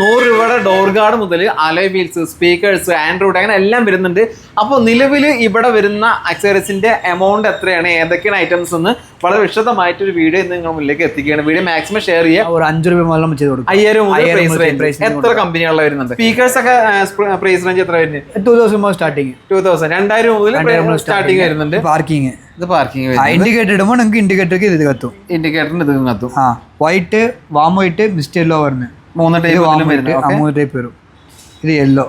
100 രൂപയുടെ door guard മുതൽ alloy wheels, speakers, Android അങ്ങനെ എല്ലാം വരുന്നുണ്ട്. അപ്പോൾ നിലവിൽ ഇവിടെ വരുന്ന അക്സസറീസിന്റെ എമൗണ്ട് എത്രയാണ്, ഏതൊക്കെയാണ് ഐറ്റംസ് എന്ന് വളരെ വിശദമായിട്ടൊരു വീഡിയോ ഇന്ന് നിങ്ങൾ മുന്നിലേക്ക് എത്തിക്കുകയാണ്. വീഡിയോ മാക്സിമം ഷെയർ ചെയ്യുക. ഒരു 5 രൂപ മുതൽ ചെയ്ത് കൊടുക്കും. 5000 മുതൽ പ്രൈസ് എത്ര കമ്പനികളിൽ വരുന്നുണ്ട്. സ്പീക്കേഴ്സ് ഒക്കെ പ്രൈസ് റേഞ്ച് എത്ര വരുന്നത്? 2000 മുതൽ സ്റ്റാർട്ടിങ്. 2000 മുതൽ സ്റ്റാർട്ടിങ് വരുന്നുണ്ട്. പാർക്കിംഗ് ഇത് പാർക്കിംഗ് ഇൻഡിക്കേറ്റർ ഇടുമ്പോൾ നിങ്ങൾക്ക് ഇൻഡിക്കേറ്റർക്ക് ഇത് കത്തും. ഇൻഡിക്കേറ്ററിന് ഇത് കത്തും. White, warm white, mist yellow വരുന്നത് 3 ടൈപ്പ് വരും. ഇത് യെല്ലോ.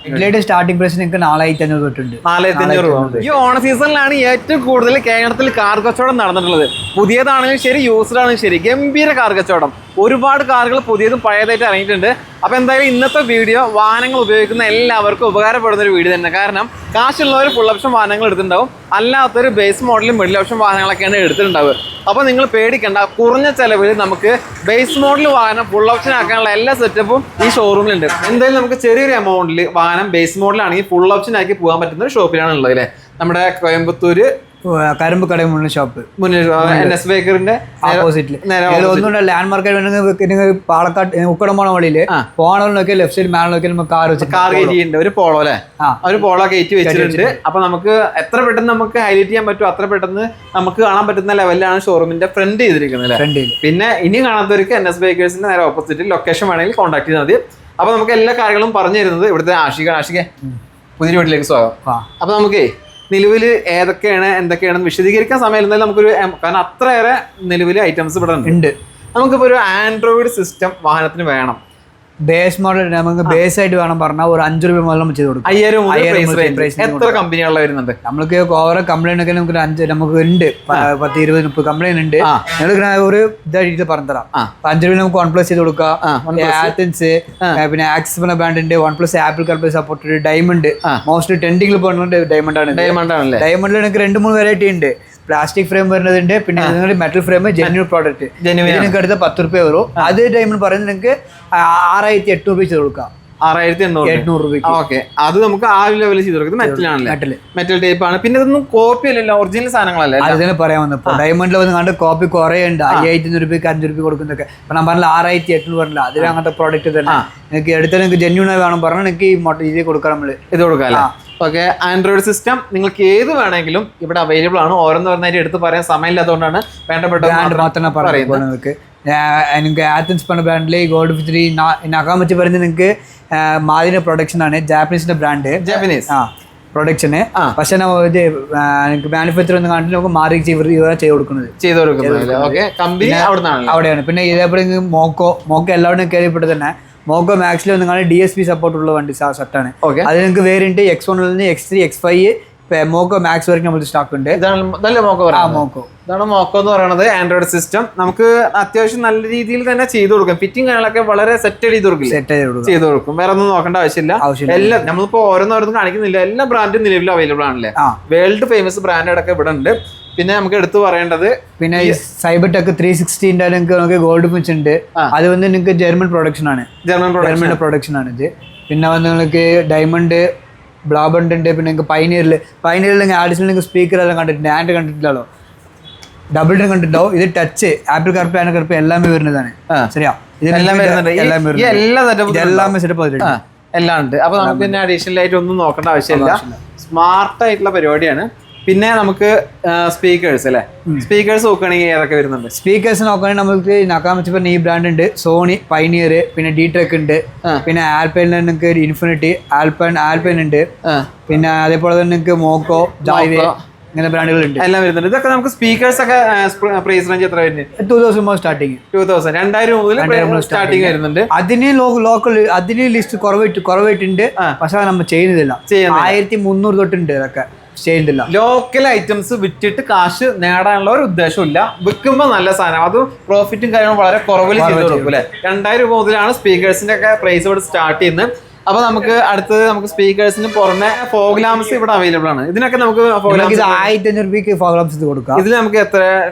ഇതിന്റെ സ്റ്റാർട്ടിംഗ് പ്രൈസ് നിങ്ങൾക്ക് 4500 തൊട്ടുണ്ട്. 4500 രൂപ. ഈ ഓണ സീസണിലാണ് ഏറ്റവും കൂടുതൽ കേരളത്തിൽ കാർ കച്ചവടം നടന്നിട്ടുള്ളത്. പുതിയതാണെങ്കിലും ശരി, യൂസ്ഡ് ആണെങ്കിലും ശരി, ഗംഭീര കാർ കച്ചവടം. ഒരുപാട് കാറുകൾ പുതിയതും പഴയതായിട്ട് ഇറങ്ങിയിട്ടുണ്ട്. അപ്പോൾ എന്തായാലും ഇന്നത്തെ വീഡിയോ വാഹനങ്ങൾ ഉപയോഗിക്കുന്ന എല്ലാവർക്കും ഉപകാരപ്പെടുന്ന ഒരു വീഡിയോ തന്നെ. കാരണം കാശുള്ളവർ ഫുൾ ഓപ്ഷൻ വാഹനങ്ങൾ എടുത്തിട്ടുണ്ടാവും, അല്ലാത്തൊരു ബേസ് മോഡലും മിഡിൽ ഓപ്ഷൻ വാഹനങ്ങളൊക്കെയാണ് എടുത്തിട്ടുണ്ടാവുക. അപ്പോൾ നിങ്ങൾ പേടിക്കേണ്ട, കുറഞ്ഞ ചിലവിൽ നമുക്ക് ബേസ് മോഡൽ വാഹനം ഫുൾ ഓപ്ഷൻ ആക്കാനുള്ള എല്ലാ സെറ്റപ്പും ഈ ഷോറൂമിലുണ്ട്. എന്തായാലും നമുക്ക് ചെറിയൊരു എമൗണ്ടിൽ വാഹനം ബേസ് മോഡലാണെങ്കിൽ ഫുൾ ഓപ്ഷൻ ആക്കി പോകാൻ പറ്റുന്ന ഒരു ഷോപ്പിലാണ് ഉള്ളത് അല്ലേ. നമ്മുടെ കോയമ്പത്തൂര് കരിമ്പ് കട മുന്നിൽ ഷോപ്പ്, NS ബേക്കറിന്റെ ഓപ്പോസിറ്റില് ഒന്നുമില്ല. ലാൻഡ് മാർക്കറ്റ് പാലക്കാട് ഉക്കടം പോണ വഴിയിൽ പോകണമെന്നൊക്കെ ലെഫ്റ്റ് സൈഡ് മേലെ നോക്കിയാൽ കാർ കയറ്റിയിട്ടുണ്ട്. ഒരു പോളോ അല്ലേ, ഒരു പോളോ കയറ്റി വെച്ചിട്ടുണ്ട്. അപ്പൊ നമുക്ക് എത്ര പെട്ടെന്ന് നമുക്ക് ഹൈലൈറ്റ് ചെയ്യാൻ പറ്റും അത്ര പെട്ടെന്ന് നമുക്ക് കാണാൻ പറ്റുന്ന ലെവലിലാണ് ഷോറൂമിന്റെ ഫ്രണ്ട് ചെയ്തിരിക്കുന്നത് അല്ലേ. പിന്നെ ഇനി കാണാത്തവർക്ക് NS ബേക്കേഴ്സിന്റെ നേരെ ഓപ്പോസിറ്റ് ലൊക്കേഷൻ വേണമെങ്കിൽ കോൺടാക്ട് ചെയ്താൽ മതി. അപ്പൊ നമുക്ക് എല്ലാ കാര്യങ്ങളും പറഞ്ഞു തരുന്നത് ഇവിടുത്തെ ആഷിക പുതിയ വീട്ടിലേക്ക് സ്വാഗതം. അപ്പൊ നമുക്ക് നിലവിൽ ഏതൊക്കെയാണ് എന്തൊക്കെയാണെന്ന് വിശദീകരിക്കാൻ സമയം എന്തായാലും നമുക്കൊരു, കാരണം അത്രയേറെ നിലവിൽ ഐറ്റംസ് ഇവിടെ ഉണ്ട്. നമുക്കിപ്പോൾ ഒരു ആൻഡ്രോയിഡ് സിസ്റ്റം വാഹനത്തിന് വേണം. ബേസ് മോഡൽ നമുക്ക് ബേസ് ആയിട്ട് വേണം പറഞ്ഞാൽ ഒരു 5 രൂപ മുതൽ നമ്മൾ ചെയ്ത് കൊടുക്കും. 5000 എത്ര കമ്പനികളിൽ വരുന്നുണ്ട്? നമുക്ക് ഓരോ കംപ്ലൈന്റ് ഒക്കെ നമുക്ക് ഉണ്ട് 10, 20, 30 കംപ്ലൈന്റ് ഉണ്ട്. ഞങ്ങൾ ഒരു ഇതായിട്ട് പറഞ്ഞുതരാം. 5 രൂപ നമുക്ക് OnePlus ചെയ്ത് കൊടുക്കാം. ആത്തൻസ്, പിന്നെ ആക്സിസ് പറഞ്ഞ ബ്രാൻഡ് ഉണ്ട്. OnePlus Apple CarPlay support, diamond mostly ട്രെൻഡിങ്ങിൽ പോകുന്നുണ്ട്. ഡയമണ്ട് ആണ്. ഡയമണ്ടിൽ എനിക്ക് 2-3 വെറൈറ്റി ഉണ്ട്. പ്ലാസ്റ്റിക് ഫ്രെയിം വരുന്നതുണ്ട്, പിന്നെ മെറ്റൽ ഫ്രെയിം, ജെന്യൂൻ പ്രോഡക്റ്റ്. നിങ്ങൾക്ക് അടുത്ത 10 രൂപ വരും. അത് ഡയമണ്ട് പറയുന്നത് നിങ്ങൾക്ക് 6800 രൂപ ചെയ്ത് കൊടുക്കാം. 6800 രൂപ. ഓക്കെ, അത് നമുക്ക് ആ ലെവലിൽ ചെയ്ത് കൊടുക്കുന്നത് മെറ്റൽ ടൈപ്പ് ആണ്. പിന്നെ ഇതൊന്നും കോപ്പി അല്ലല്ലോ, ഒറിജിനൽ സാധനങ്ങളല്ലേ. അതിനെ പറയാൻ വന്നപ്പോൾ ഡയമണ്ടിൽ വന്ന് കണ്ട് കോപ്പി കുറേ ഉണ്ട്. 5500 രൂപയ്ക്ക് 5 രൂപ കൊടുക്കുന്നൊക്കെ. അപ്പൊ ഞാൻ പറഞ്ഞില്ല 6800 പറഞ്ഞില്ല. അതിൽ അങ്ങനത്തെ പ്രോഡക്റ്റ് തന്നെ നിങ്ങൾക്ക് എടുത്താൽ നിങ്ങൾക്ക് ജെന്യൂൺ വേണം പറഞ്ഞാൽ നിങ്ങൾക്ക് ഈ ഇത് കൊടുക്കാം. നമ്മൾ ഇത് കൊടുക്കാം. ഓക്കെ, ആൻഡ്രോയിഡ് സിസ്റ്റം നിങ്ങൾക്ക് ഏത് വേണമെങ്കിലും ഇവിടെ അവൈലബിൾ ആണ്. ഓരോന്നോരോന്നായിട്ട് എടുത്ത് പറയാൻ സമയമില്ലാത്തതുകൊണ്ടാണ് വേണ്ടപ്പെട്ട ബ്രാൻഡ് മാത്രമേ പറയുന്നത്. നിങ്ങൾക്ക് ആത്തൻസ് പറഞ്ഞ ബ്രാൻഡിൽ ഗോൾഡ് ഫിത്രി നക്കാമച്ച് പറയുന്നത് നിങ്ങൾക്ക് മാതിന്റെ പ്രൊഡക്ഷൻ ആണ്. ജാപ്പനീസിന്റെ ബ്രാൻഡ്, ജാപ്പനീസ് പ്രൊഡക്ഷന്. പക്ഷെ എനിക്ക് മാനുഫാക്ചർ ഒന്ന് കണ്ടിട്ട് നമുക്ക് മാറി ചെയ്ത് കൊടുക്കുന്നത് അവിടെയാണ്. പിന്നെ ഇതേപോലെ മോക്കോ എല്ലാവരും കേൾവിപ്പെട്ടത് തന്നെ. മോക്കോ മാക്സിൽ വന്ന് കാണാൻ DSP സപ്പോർട്ട് ഉള്ള വണ്ടി സെറ്റാണ്. അത് നിങ്ങൾക്ക് വേരിയന്റ് X1 നിന്ന് X3, X5, മോക്കോ മാക്സ് വരെയും നമ്മൾ സ്റ്റോക്ക് ഉണ്ട്. ഇതാണ് മോക്കോ എന്ന് പറയുന്നത്. ആൻഡ്രോയിഡ് സിസ്റ്റം നമുക്ക് അത്യാവശ്യം നല്ല രീതിയിൽ തന്നെ ചെയ്തു കൊടുക്കും. ഫിറ്റിംഗ് കാര്യങ്ങളൊക്കെ വളരെ സെറ്റ് ചെയ്ത് കൊടുക്കും. വേറെ ഒന്നും നോക്കേണ്ട ആവശ്യമില്ല. എല്ലാം നമ്മളിപ്പോ ഓരോന്നോരോന്നും കാണിക്കുന്നില്ല. എല്ലാ ബ്രാൻഡും നിലവിൽ അവൈലബിൾ ആണല്ലേ. വേൾഡ് ഫേമസ് ബ്രാൻഡൊക്കെ ഇവിടെ ഉണ്ട്. പിന്നെ നമുക്ക് എടുത്തു പറയേണ്ടത് പിന്നെ ഈ സൈബർ ടെക് 360 നമുക്ക് ഗോൾഡ് ഫിച്ച് ഉണ്ട്. അത് വന്ന് നിങ്ങൾക്ക് ജർമ്മൻ പ്രൊഡക്ഷൻ ആണ്. ജർമ്മൻ പ്രൊഡക്ഷൻ ആണ് ഇത്. പിന്നെ വന്ന് നിങ്ങൾക്ക് ഡയമണ്ട്, ബ്ലാബണ്ട് ഉണ്ട്. പിന്നെ നിങ്ങൾക്ക് പൈനിയറിൽ നിങ്ങൾക്ക് ആഡിഷണൽ നിങ്ങൾക്ക് സ്പീക്കർ എല്ലാം കണ്ടിട്ടുണ്ട്. ആൻഡ് കണ്ടിട്ടില്ലല്ലോ, ഡബിൾ ഡൺ കണ്ടിട്ടുണ്ടാവും. ഇത് ടച്ച്, ആപ്പിൾ കാർപ്പ്, ആൻഡ് കാർപ്പ് എല്ലാമേ വരുന്നതാണ്. ശരിയാ, ഇതെല്ലാം സെറ്റപ്പ് എല്ലാം ഉണ്ട്. അപ്പൊ നമുക്ക് പിന്നെ അഡീഷണൽ ആയിട്ട് ഒന്നും നോക്കേണ്ട ആവശ്യമില്ല. സ്മാർട്ട് ആയിട്ടുള്ള പരിപാടിയാണ്. പിന്നെ നമുക്ക് സ്പീക്കേഴ്സ് അല്ലേ, സ്പീക്കേഴ്സ് നോക്കുകയാണെങ്കിൽ ഏതൊക്കെ വരുന്നുണ്ട്? സ്പീക്കേഴ്സ് നോക്കുകയാണെങ്കിൽ നമുക്ക് നക്കാമച്ച് പറഞ്ഞ ഈ ബ്രാൻഡ് ഉണ്ട്. സോണി, പൈനിയർ, പിന്നെ D-Trek ഉണ്ട്. പിന്നെ ആൽപൈൻ നിങ്ങൾക്ക് ഇൻഫിനിറ്റി, ആൽപൈൻ ഉണ്ട്. പിന്നെ അതേപോലെ തന്നെ നിങ്ങൾക്ക് മോക്കോ, ജായ്വേ ഇങ്ങനെ ബ്രാൻഡുകളുണ്ട്. എല്ലാം വരുന്നുണ്ട്. ഇതൊക്കെ നമുക്ക് സ്പീക്കേഴ്സ് ഒക്കെ പ്രൈസ് റേഞ്ച് എത്ര വരുന്നത്? 2000 മുതൽ സ്റ്റാർട്ടിങ്. 2000 മുതൽ സ്റ്റാർട്ടിങ് വരുന്നുണ്ട്. അതിന് ലോക്കൽ അതിന് ലിസ്റ്റ് കുറവായിട്ടുണ്ട്. പക്ഷെ നമ്മൾ ചെയ്യുന്നില്ല. 1300 തൊട്ടുണ്ട്. ഇതൊക്കെ ചെയ്യുന്നില്ല. ലോക്കൽ ഐറ്റംസ് വിറ്റിട്ട് കാശ് നേടാനുള്ള ഒരു ഉദ്ദേശമില്ല. വിൽക്കുമ്പോൾ നല്ല സാധനം, അത് പ്രോഫിറ്റും കാര്യങ്ങളും വളരെ കുറവിൽ ചെയ്ത് കൊടുക്കും അല്ലെ. 2000 രൂപ മുതലാണ് സ്പീക്കേഴ്സിന്റെ ഒക്കെ പ്രൈസ് ഇവിടെ സ്റ്റാർട്ട് ചെയ്യുന്നത്. അപ്പൊ നമുക്ക് അടുത്തത് നമുക്ക് സ്പീക്കേഴ്സിന് പുറമെ ഫോഗ് ലാംപ്സ് ഇവിടെ അവൈലബിൾ ആണ്. ഇതിനൊക്കെ നമുക്ക് 1500 രൂപയ്ക്ക് ഫോഗ് ലാംപ്സ് കൊടുക്കാം. ഇതിൽ നമുക്ക് എത്ര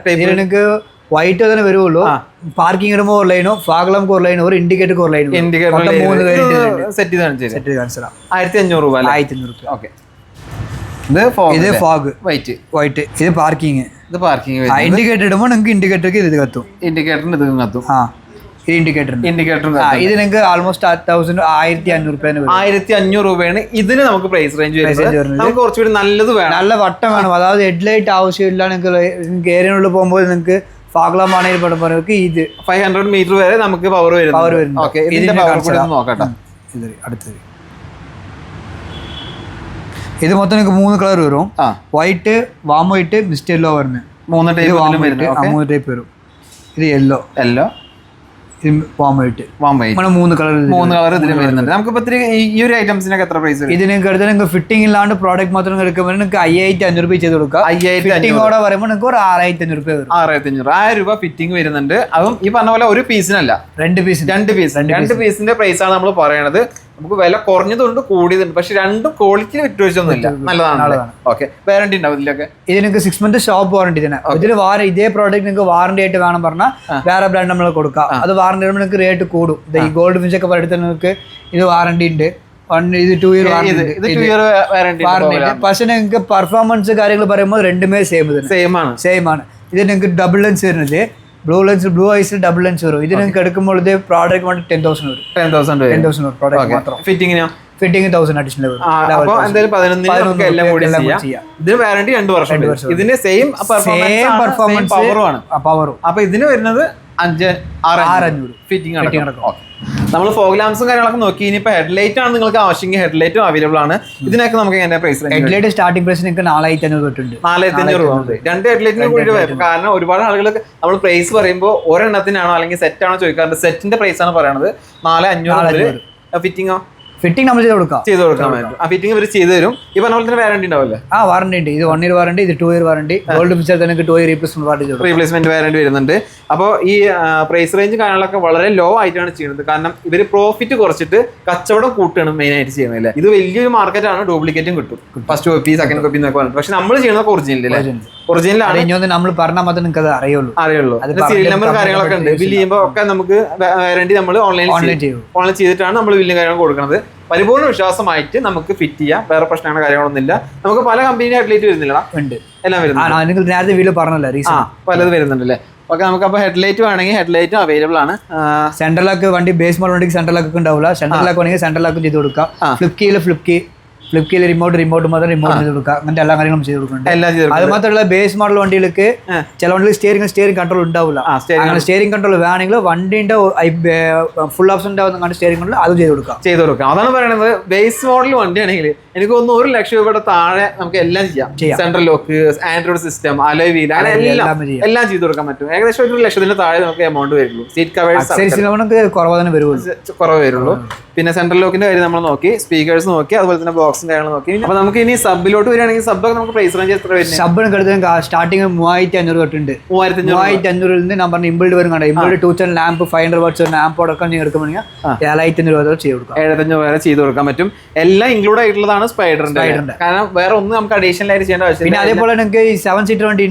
നിങ്ങൾക്ക് വൈറ്റ് തന്നെ വരുള്ളൂ. പാർക്കിംഗ് ഇടുമ്പോൾ ഒരു ലൈനോ, ഫാഗ് ലാമ്പ് ഒരു ലൈനോ, ഒരു ഇൻഡിക്കേറ്റർ ഒരു ലൈനോ, 3 സെറ്റ് ചെയ്ത് കാണിച്ചാൽ 1500 രൂപ. 1500 രൂപ. ഓക്കെ, ഇത് ഫോഗ് വൈറ്റ്. ഇത് പാർക്കിംഗ്. ഇത് പാർക്കിംഗ്. ഇൻഡിക്കേറ്റർ ഇടുമ്പോൾ നിങ്ങൾക്ക് ഇൻഡിക്കേറ്റർക്ക് ഇത് കത്തും. ഇൻഡിക്കേറ്ററിന് ഇത് കത്തും. ഇത് ഇൻഡിക്കേറ്റർ ഇൻഡിക്കേറ്റർ ഇത് നിങ്ങൾക്ക് ആൾമോസ്റ്റ് 1500 രൂപയാണ് ഇതിന് നമുക്ക് പ്രൈസ് റേഞ്ച് വരുന്നത്. നമുക്ക് കുറച്ചുകൂടി നല്ലത് വേണം, നല്ല വട്ടം വേണം. അതായത് ഹെഡ്ലൈറ്റ് ആവശ്യമില്ല. നിങ്ങൾക്ക് ഏരിയനുള്ളിൽ പോകുമ്പോൾ നിങ്ങൾക്ക് ഫാഗ്ലാമാണെങ്കിൽ പറയുമ്പോൾ ഇത് 500 മീറ്റർ വരെ നമുക്ക് പവർ വരുന്നു. നോക്കട്ടെ. അടുത്തത് ഇത് മൊത്തം നിങ്ങൾക്ക് 3 കളർ വരും. White, warm white, mist yellow വരുന്നത് 3 ടൈപ്പ് വരും. ഇത് യെല്ലോ, മൂന്ന് കളർ ഇതിന് വരുന്നുണ്ട്. നമുക്ക് ഈ ഒരു ഐറ്റംസിനൊക്കെ എത്ര പ്രൈസ്? ഇത് നിങ്ങൾക്ക് എടുത്താൽ നിങ്ങൾക്ക് ഫിറ്റിംഗ് ഇല്ലാണ്ട് പ്രോഡക്റ്റ് മാത്രം എടുക്കുമ്പോൾ നിങ്ങൾക്ക് 5500 രൂപ ചെയ്ത് കൊടുക്കാം. 5500 പറയുമ്പോൾ നിങ്ങൾക്ക് ഒരു 6500 രൂപ വരും. 6500 രൂപ ഫിറ്റിംഗ് വരുന്നുണ്ട്. അതും ഈ പറഞ്ഞ പോലെ ഒരു പീസിനല്ല, 2 പീസിന്റെ പ്രൈസ് ആണ് നമ്മൾ പറയണത്. നമുക്ക് വില കുറഞ്ഞതുണ്ട്, കൂടിയതുണ്ട്, പക്ഷെ രണ്ടും ക്വാളിറ്റി വിട്ടുവീഴ്ചയൊന്നുമില്ല, നല്ലതാണ്. ഓക്കെ, വാറണ്ടി ഉണ്ടാവും ഇതിലൊക്കെ? ഇത് നിങ്ങൾക്ക് 6 month ഷോപ്പ് വാറണ്ടി തന്നെ. ഇതിന് ഇതേ പ്രോഡക്റ്റ് നിങ്ങൾക്ക് വാറണ്ടി ആയിട്ട് വേണം പറഞ്ഞാൽ വേറെ ബ്രാൻഡ് നമ്മൾ കൊടുക്കാം. അത് വാറണ്ടി നിങ്ങൾക്ക് റേറ്റ് കൂടും. ഈ ഗോൾഡ് ഫിഷ് ഒക്കെ പറയുന്നത് നിങ്ങൾക്ക് ഇത് വാറണ്ടി ഉണ്ട്. ഇത് 2 year വാറണ്ടി. പക്ഷെ നിങ്ങൾക്ക് പെർഫോമൻസ് കാര്യങ്ങൾ പറയുമ്പോൾ രണ്ടുമേ സെയിം ആണ്. ഇത് നിങ്ങൾക്ക് ഡബിൾ ലെൻസ് വരുന്നത്, ബ്ലൂ ഐസിൽ ഡബിൾ ലെൻസ് വരും. ഇത് നിങ്ങൾക്ക് എടുക്കുമ്പോൾ ഇത് പ്രോഡക്റ്റ് വേണ്ടി 10,000 വരും. 10,000 പ്രോഡക്റ്റ് മാത്രം. ഫിറ്റിംഗ് 1000 അഡീഷണൽ വരും. ഇതിന് വാറണ്ടി 2 വർഷം. ഇതിന് സെയിം പെർഫോമൻസ് പവറും. അപ്പൊ ഇതിന് വരുന്നത് 5,600 ഫിറ്റിംഗ് അടക്കം. നമ്മൾ ഫോഗ് ലാംപ്സും കാര്യങ്ങളൊക്കെ നോക്കി. ഇനിയിപ്പോ ഹെഡ്ലൈറ്റ് ആണ് നിങ്ങൾക്ക് ആവശ്യമെങ്കിൽ ഹെഡ്ലൈറ്റും അവൈലബിൾ ആണ്. ഇതിനൊക്കെ നമുക്ക് എങ്ങനെ പ്രൈസ്? ഹെഡ്ലൈറ്റ് സ്റ്റാർട്ടിംഗ് പ്രൈസ് നിങ്ങൾക്ക് 4,500 തൊട്ടുണ്ട്. 4,500 രൂപ ഉണ്ട്. 2 ഹെഡ്ലൈറ്റിന് കൂടി വരും. കാരണം ഒരുപാട് ആളുകൾ നമ്മൾ പ്രൈസ് പറയുമ്പോൾ ഒരെണ്ണത്തിനാണോ അല്ലെങ്കിൽ സെറ്റ് ആണോ ചോദിക്കാറുണ്ട്. സെറ്റിന്റെ പ്രൈസ് ആണ് പറയുന്നത്. 4,500. ഫിറ്റിംഗോ? ഫിറ്റിംഗ് നമ്മൾ ചെയ്ത് കൊടുക്കാൻ പറ്റും. ആ ഫിറ്റിംഗ് ഇവർ ചെയ്ത് തരും. ഈ പറഞ്ഞ പോലെ തന്നെ വാറണ്ടി ഉണ്ടാവില്ലേ? വാറണ്ടി ഉണ്ട്. ഇത് 1 year വാറണ്ടി, ഇത് 2 year വാറണ്ടി. ഗോൾഡ് ഫിഷർ തന്നെ 2 year റീപ്ലേസ്മെന്റ് വാറണ്ടി വരുന്നുണ്ട്. അപ്പോൾ ഈ പ്രൈസ് റേഞ്ച് കാര്യങ്ങളൊക്കെ വളരെ ലോ ആയിട്ടാണ് ചെയ്യുന്നത്. കാരണം ഇവർ പ്രോഫിറ്റ് കുറച്ചിട്ട് കച്ചവടം കൂട്ടുകയാണ് മെയിൻ ആയിട്ട് ചെയ്യുന്നത്. ഇത് വലിയൊരു മാർക്കറ്റാണ്, ഡ്യൂപ്ലിക്കേറ്റും കിട്ടും. ഫസ്റ്റ് കോപ്പി, സെക്കൻഡ് കോപ്പി എന്നൊക്കെ പറഞ്ഞിട്ട്. പക്ഷെ നമ്മൾ ചെയ്യുന്നത് ഒറിജിനലാണ്. നമ്മൾ പറഞ്ഞാൽ മാത്രമേ നിങ്ങൾക്ക് അത് അറിയുള്ളൂ. സീരിയൽ നമ്പർ കാര്യങ്ങളൊക്കെ ഉണ്ട്. ബില്ല് ചെയ്യുമ്പോൾ ഒക്കെ നമുക്ക് വാറണ്ടി നമ്മൾ ഓൺലൈൻ ചെയ്തിട്ടാണ് നമ്മൾ ബില്ലും കാര്യങ്ങൾ കൊടുക്കുന്നത്. പരിപൂർണ്ണ വിശ്വാസമായിട്ട് നമുക്ക് ഫിറ്റ് ചെയ്യാം. വേറെ പ്രശ്നങ്ങളോ കാര്യങ്ങളൊന്നുമില്ല. നമുക്ക് പല കമ്പനി ഹെഡ്ലൈറ്റ് വരുന്നില്ല, എല്ലാം വരുന്നുണ്ട്. നേരത്തെ വീഡിയോ പറഞ്ഞല്ലോ, പലത് വരുന്നുണ്ടല്ലേ. ഓക്കെ, നമുക്ക് അപ്പോൾ ഹെഡ്ലൈറ്റ് വേണമെങ്കിൽ ഹെഡ്ലൈറ്റും അവൈലബിൾ ആണ്. സെൻട്രൽ ലോക്ക് വണ്ടി ബേസ് മോഡൽ വണ്ടിക്ക് സെൻട്രൽ ലോക്ക് ഉണ്ടാവില്ല. സെൻട്രൽ ലോക്ക് വേണമെങ്കിൽ സെൻട്രൽ ലോക്ക് ചെയ്ത് കൊടുക്കാം. ഫ്ലിപ്കിയിൽ റിമോട്ട് മാത്രം റിമോട്ട് ചെയ്ത് കൊടുക്കുക. അങ്ങനത്തെ എല്ലാ കാര്യങ്ങളും ചെയ്ത് കൊടുക്കുന്നുണ്ട്. അത് മാത്രമല്ല ബേസ് മോഡൽ വണ്ടികൾക്ക് ചില വണ്ടികൾ സ്റ്റിയറിംഗ് കൺട്രോൾ ഉണ്ടാവില്ല. അങ്ങനെ സ്റ്റിയറിംഗ് കൺട്രോൾ വേണമെങ്കിൽ വണ്ടിന്റെ ഫുൾ ഓപ്ഷൻ ഉണ്ടാവുന്ന സ്റ്റിയറിംഗ് കൺട്രോൾ അത് ചെയ്ത് കൊടുക്കാം. അതാണ് പറയുന്നത്. ബേസ് മോഡൽ വണ്ടിയാണെങ്കിൽ എനിക്ക് തോന്നുന്നു 1 ലക്ഷം രൂപയുടെ താഴെ നമുക്ക് എല്ലാം ചെയ്യാം. Central lock, Android system, alloy wheel, എല്ലാം ചെയ്ത് കൊടുക്കാൻ പറ്റും. ഏകദേശം 1 ലക്ഷത്തിന് താഴെ നമുക്ക് എമൗണ്ട് വരുള്ളൂ. സീറ്റ് കവേഴ്സ് കുറവ് വരുള്ളൂ. പിന്നെ സെൻട്രൽ ലോക്കിന്റെ കാര്യം നമ്മൾ നോക്കി, സ്പീക്കേഴ്സ് നോക്കി, അതുപോലെ തന്നെ ബോക്സും കാര്യങ്ങൾ നോക്കി. അപ്പൊ നമുക്ക് ഇനി സബിലോട്ട് വരികയാണെങ്കിൽ സബ് നമുക്ക് പ്രൈസ് റേഞ്ച് എത്ര വരുന്നത്? സബിന് സ്റ്റാർട്ടിംഗ് 3,500 തൊട്ടുണ്ട്. 3,500 ഞാൻ പറഞ്ഞ ഇമ്പിൾഡ് വരും. കണ്ട inbuilt 2 channel lamp 500 watts lamp അടക്കം നിങ്ങൾ എടുക്കുമ്പോൾ 7,500 രൂപ ചെയ്ത് കൊടുക്കാം. 7,500 വരെ ചെയ്ത് കൊടുക്കാൻ പറ്റും. എല്ലാം ഇൻക്ലൂഡ് ആയിട്ടുള്ളതാണ് സ്പൈഡറിന്റെ. കാരണം വേറെ ഒന്നും നമുക്ക് അഡീഷണൽ ആയിട്ട് ചെയ്യേണ്ട ആവശ്യം. പിന്നെ അതേപോലെ നിങ്ങൾക്ക് ഈ 7 seater വണ്ടി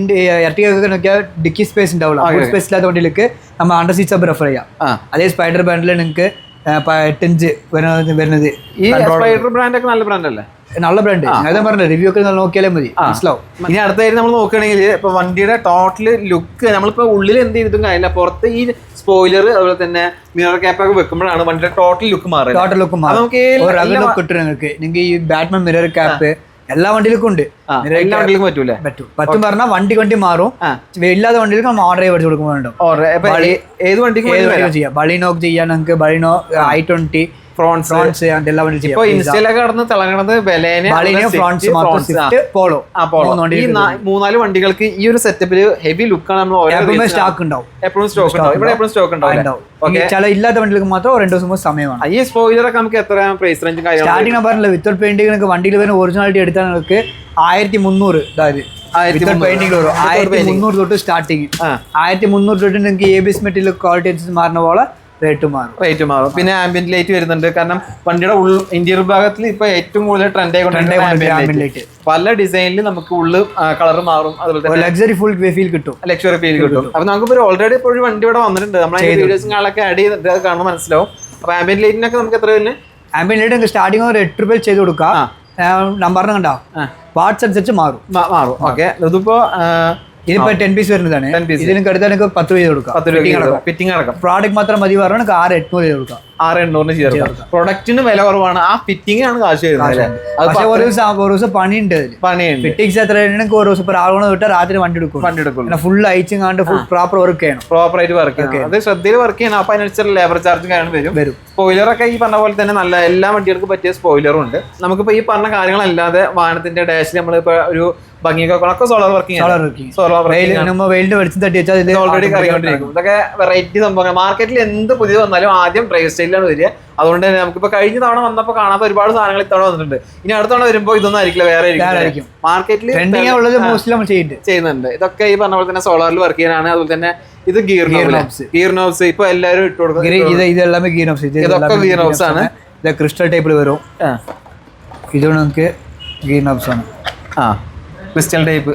എർട്ടിഗ നോക്കിയാൽ ഡിക്കി സ്പേസ് ഉണ്ടാവില്ല. സ്പേസ് ഇല്ലാത്ത വണ്ടിയിലേക്ക് നമ്മൾ അണ്ടർ സീറ്റ് സബ് റെഫർ ചെയ്യാം. അതേ സ്പൈഡർ ബ്രാൻഡിൽ നിങ്ങൾക്ക് 8 inch വരുന്നത്. ഈ സ്പൈഡർ ബ്രാൻഡ് ഒക്കെ നല്ല ബ്രാൻഡ് അല്ലേ? നല്ല ബ്രാൻഡ്. ഞാൻ പറഞ്ഞ റിവ്യൂ ഒക്കെ നോക്കിയാലേ മതി, മനസ്സിലാവും. ഇനി അടുത്തായിട്ട് നമ്മൾ നോക്കുകയാണെങ്കിൽ ഇപ്പൊ വണ്ടിയുടെ ടോട്ടൽ ലുക്ക് നമ്മളിപ്പോ ഉള്ളിൽ എന്ത് ചെയ്തിട്ടും കാര്യമില്ല, പുറത്ത് ഈ സ്പോയിലർ അതുപോലെ തന്നെ മിറർ ക്യാപ്പ് ഒക്കെ വെക്കുമ്പോഴാണ് വണ്ടിയുടെ ടോട്ടൽ ലുക്ക് മാറുക. നിങ്ങൾക്ക് ഈ ബാറ്റ്മാൻ മിറർ ക്യാപ്പ് എല്ലാ വണ്ടിയിലും ഉണ്ട്. എല്ലാ വണ്ടിയിലും പറ്റൂലേ? പറ്റും പറഞ്ഞാൽ വണ്ടി മാറും. ഇല്ലാത്ത വണ്ടിയിലേക്ക് നമ്മൾ ഓർഡർ ചെയ്ത് കൊടുക്കുമ്പോൾ ഏത് വണ്ടിക്കും ചെയ്യാം. ബളിനോക്ക് ചെയ്യാൻ നിങ്ങൾക്ക് ബളിനോ i20 ഫ്രോൺസ് ഇപ്പൊ ഇൻസ്റ്റയിലൊക്കെ കടന്ന് തിളങ്ങണത് പോളോ. ഈ 3-4 വണ്ടികൾക്ക് ഈ ഒരു സെറ്റപ്പില് ഹെവി ലുക്കാണ്. നമ്മൾ സ്റ്റോക്ക് ഉണ്ടാവും, എപ്പോഴും സ്റ്റോക്ക് ഉണ്ടാവും. ചില ഇല്ലാത്ത വണ്ടികൾക്ക് മാത്രം 2 ദിവസം സമയമാണ്. ഈ സ്പോയിലറൊക്കെ നമുക്ക് എത്ര പ്രൈസ് റേഞ്ച്? സ്റ്റാർട്ടിംഗ് പറഞ്ഞില്ല, വിത്തൗട്ട് പെയിന്റിംഗ് വണ്ടിയിൽ വരുന്ന ഒറിജിനാലിറ്റി എടുത്താൽ നിങ്ങൾക്ക് 1,300. അതായത് പെയിന്റിംഗ് വരും 1,300 തൊട്ട് സ്റ്റാർട്ടിങ്. 1,300 തൊട്ട് നിങ്ങൾക്ക് ABS മെറ്റീരിയൽ ക്വാളിറ്റി മാറുന്ന പോലെ റേറ്റ് മാറും. പിന്നെ ആംബിയന്റ് ലൈറ്റ് വരുന്നുണ്ട്. കാരണം വണ്ടിയുടെ ഇന്റീരിയർ ഭാഗത്തിൽ ഇപ്പൊ ഏറ്റവും കൂടുതൽ ട്രെൻഡ് ആയിക്കൊണ്ടിരിക്കുന്നത് പല ഡിസൈനിൽ നമുക്ക് ഉള്ളു കളർ മാറും. അതുപോലെ ലക്സറി ഫുൾ ഫീൽ കിട്ടും. അപ്പൊ നമുക്ക് ഓൾറെഡി ഇപ്പോൾ ഒരു വണ്ടി ഇവിടെ വന്നിട്ടുണ്ട്. നമ്മളെ വീഡിയോസും കാണാനൊക്കെ ആഡ് ചെയ്തിട്ട് അത് കാണുമ്പോൾ മനസ്സിലാവും. അപ്പൊ ആംബിയന്റ് ലൈറ്റിനൊക്കെ നമുക്ക് എത്ര വരുന്നത്? ആംബിയന്റ് ലൈറ്റ് സ്റ്റാർട്ടിങ് ഒരു 8 രൂപ ചെയ്ത് കൊടുക്കാം. നമ്പറിന് കണ്ടോ പാർട്സ് അനുസരിച്ച് മാറും. ഓക്കെ, ഇതിപ്പോ ഇതിപ്പോ 10 പീസ് വരുന്നതാണ്. 10 piece. ഇതിന് അടുത്ത് എനിക്ക് 10 രൂപ കൊടുക്കാം. 10 രൂപ ഫിറ്റിംഗ് അടക്കം. പ്രോഡക്റ്റ് മാത്രം മതി പറഞ്ഞാൽ 6,800 കൊടുക്കാം. 6,800 ചേർക്കാം. പ്രൊഡക്റ്റിന് വില കുറവാണ്, ആ ഫിറ്റിംഗിനാണ് കാശ് വരുന്നത്. പക്ഷെ ഒരു ദിവസം പണിയുണ്ട്. പണിയുണ്ട്. ഫിറ്റിംഗ്സ് എത്ര ഒരു ദിവസം രാവിലെ വിട്ടാൽ രാത്രി വണ്ടി എടുക്കും. ഫുൾ അയച്ചും കണ്ട് ഫുൾ പ്രോപ്പർ വർക്ക് ചെയ്യണം. പ്രോപ്പറായിട്ട് വർക്ക് ചെയ്യണം. അത് ശ്രദ്ധയിൽ വർക്ക് ചെയ്യണം. അപ്പൊ അതിനനുസരിച്ച് ലേബർ ചാർജും കാര്യങ്ങളും വരും. സ്പോയിലറൊക്കെ ഈ പറഞ്ഞ പോലെ തന്നെ നല്ല എല്ലാ വണ്ടികൾക്കും പറ്റിയ സ്പോയിലറും ഉണ്ട്. നമുക്കിപ്പോ ഈ പറഞ്ഞ കാര്യങ്ങളല്ലാതെ വാഹനത്തിന്റെ ഡാഷിൽ നമ്മളിപ്പോ ഒരു ഭംഗിയൊക്കെ സോളാർ വർക്കിംഗ് വെയിലിന്റെ വെളിച്ചം തട്ടി വെച്ചാൽ ഓൾറെഡി കറിക്കൊണ്ടിരിക്കും. ഇതൊക്കെ വെറൈറ്റി സംഭവങ്ങൾ. മാർക്കറ്റിൽ എന്ത് പുതിയത് വന്നാലും ആദ്യം ഡ്രൈവ് സ്റ്റൈലിലാണ് വരിക. അതുകൊണ്ട് തന്നെ നമുക്കിപ്പോ കഴിഞ്ഞ തവണ വന്നപ്പോൾ കാണാത്ത ഒരുപാട് സാധനങ്ങൾ ഇത്തവണ വന്നിട്ടുണ്ട്. ഇനി അടുത്ത തവണ വരുമ്പോൾ ഇതൊന്നും ആയിരിക്കില്ല, വേറെ ആയിരിക്കും. മാർക്കറ്റിൽ ചെയ്യുന്നുണ്ട്. ഇതൊക്കെ ഈ പറഞ്ഞ പോലെ തന്നെ സോളാറിൽ വർക്ക് ചെയ്യാനാണ്. അതുപോലെ തന്നെ ഇത് ഗിയർ നോബ്സ് ഇപ്പൊ എല്ലാവരും ഇട്ട് കൊടുക്കും. ഇതെല്ലാം ഗിയർ നോബ്സ്. ഇതൊക്കെ ഗിയർ നോബ്സ് ആണ്. ഇത് ക്രിസ്റ്റൽ ടൈപ്പിൽ വരും. ഇതാണ് നമുക്ക് ഗിയർ നോബ്സ് ആണ്. ക്രിസ്റ്റൽ ടൈപ്പ്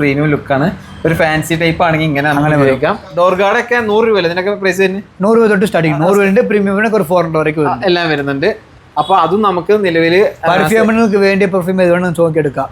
പ്രീമിയം ലുക്കാണ്. ഒരു ഫാൻസി ടൈപ്പ് ആണെങ്കിൽ ഇങ്ങനെ അങ്ങനെ ഉപയോഗിക്കാം. ഡോർ ഗാർഡ് ഒക്കെ 100 രൂപ. ഇതിനൊക്കെ പ്രൈസ് തന്നെ 100 രൂപ തൊട്ട് സ്റ്റാർട്ടിങ്. 100 രൂപ പ്രീമിയം ഒരു 400 വരെയൊക്കെ എല്ലാം വരുന്നുണ്ട്. അപ്പൊ അതും നമുക്ക് നിലവിൽ പെർഫ്യൂമിന് വേണ്ടി പെർഫ്യൂം ഏതുകൊണ്ട് നോക്കിയെടുക്കാം.